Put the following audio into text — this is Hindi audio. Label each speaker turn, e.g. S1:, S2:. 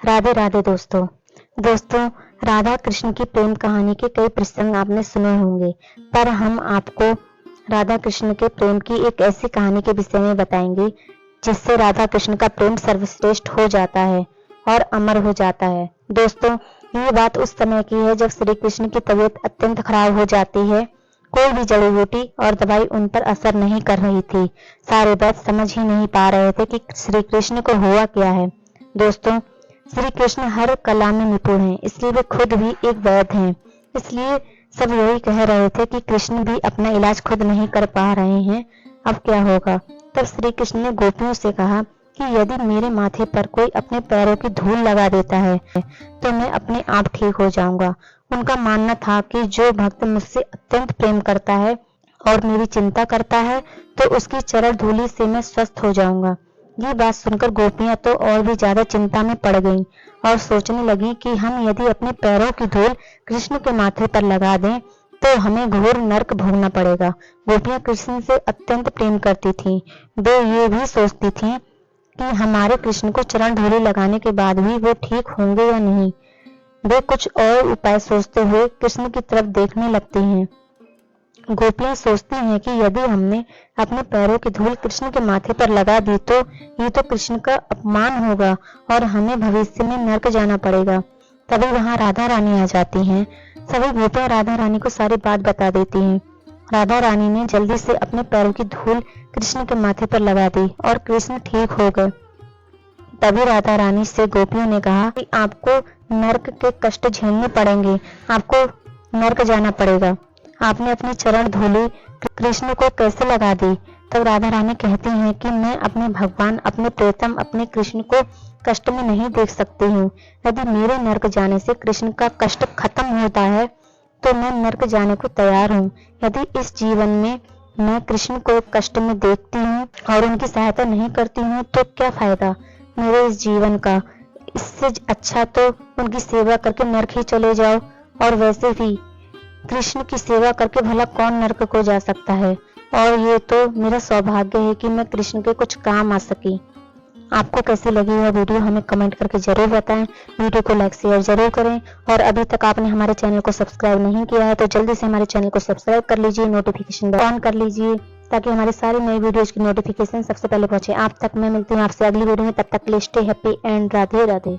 S1: राधे राधे दोस्तों राधा कृष्ण की प्रेम कहानी के कई प्रसंग आपने सुने होंगे, पर हम आपको राधा कृष्ण के प्रेम की एक ऐसी कहानी के विषय में बताएंगे जिससे राधा कृष्ण का प्रेम सर्वश्रेष्ठ हो जाता है और अमर हो जाता है। दोस्तों, ये बात उस समय की है जब श्री कृष्ण की तबीयत अत्यंत खराब हो जाती है। कोई भी जड़ी बूटी और दवाई उन पर असर नहीं कर रही थी। सारे वैद्य समझ ही नहीं पा रहे थे कि श्री कृष्ण को हुआ क्या है। दोस्तों, श्री कृष्ण हर कला में निपुण हैं, इसलिए वे खुद भी एक वैद्य हैं। इसलिए सब यही कह रहे थे कि कृष्ण भी अपना इलाज खुद नहीं कर पा रहे हैं, अब क्या होगा। तब श्री कृष्ण ने गोपियों से कहा कि यदि मेरे माथे पर कोई अपने पैरों की धूल लगा देता है तो मैं अपने आप ठीक हो जाऊंगा। उनका मानना था कि जो भक्त मुझसे अत्यंत प्रेम करता है और मेरी चिंता करता है तो उसकी चरण धूलि से मैं स्वस्थ हो जाऊंगा। ये बात सुनकर गोपियां तो और भी ज्यादा चिंता में पड़ गईं और सोचने लगी कि हम यदि अपने पैरों की धूल कृष्ण के माथे पर लगा दें तो हमें घोर नरक भोगना पड़ेगा। गोपियां कृष्ण से अत्यंत प्रेम करती थीं। वे ये भी सोचती थीं कि हमारे कृष्ण को चरण धूलि लगाने के बाद भी वो ठीक होंगे या नहीं। वे कुछ और उपाय सोचते हुए कृष्ण की तरफ देखने लगती हैं। गोपियां सोचती हैं कि यदि हमने अपने पैरों की धूल कृष्ण के माथे पर लगा दी तो ये तो कृष्ण का अपमान होगा और हमें भविष्य में नरक जाना पड़ेगा। तभी वहां राधा रानी आ जाती हैं। सभी गोपियां राधा रानी को सारी बात बता देती हैं। राधा रानी ने जल्दी से अपने पैरों की धूल कृष्ण के माथे पर लगा दी और कृष्ण ठीक हो गए। तभी राधा रानी से गोपियों ने कहा कि आपको नरक के कष्ट झेलने पड़ेंगे, आपको नरक जाना पड़ेगा। आपने अपनी चरण धूलि कृष्ण को कैसे लगा दी। तब राधा रानी कहती हैं कि मैं अपने भगवान, अपने प्रियतम, अपने कृष्ण को कष्ट में नहीं देख सकती हूँ। यदि मेरे नरक जाने से कृष्ण का कष्ट खत्म होता है तो मैं नरक जाने को तैयार हूँ। यदि इस जीवन में मैं कृष्ण को कष्ट में देखती हूँ और उनकी सहायता नहीं करती हूँ तो क्या फायदा मेरे इस जीवन का। इससे अच्छा तो उनकी सेवा करके नरक ही चले जाओ। और वैसे भी कृष्ण की सेवा करके भला कौन नरक को जा सकता है। और ये तो मेरा सौभाग्य है कि मैं कृष्ण के कुछ काम आ सकी। आपको कैसी लगी यह वीडियो हमें कमेंट करके जरूर बताएं। वीडियो को लाइक शेयर जरूर करें और अभी तक आपने हमारे चैनल को सब्सक्राइब नहीं किया है तो जल्दी से हमारे चैनल को सब्सक्राइब कर लीजिए, नोटिफिकेशन बेल ऑन कर लीजिए ताकि हमारे सारी नई वीडियोज की नोटिफिकेशन सबसे पहले पहुंचे आप तक। मैं मिलती हूँ आपसे अगली वीडियो में, तब तक के लिए stay happy and Radhe Radhe.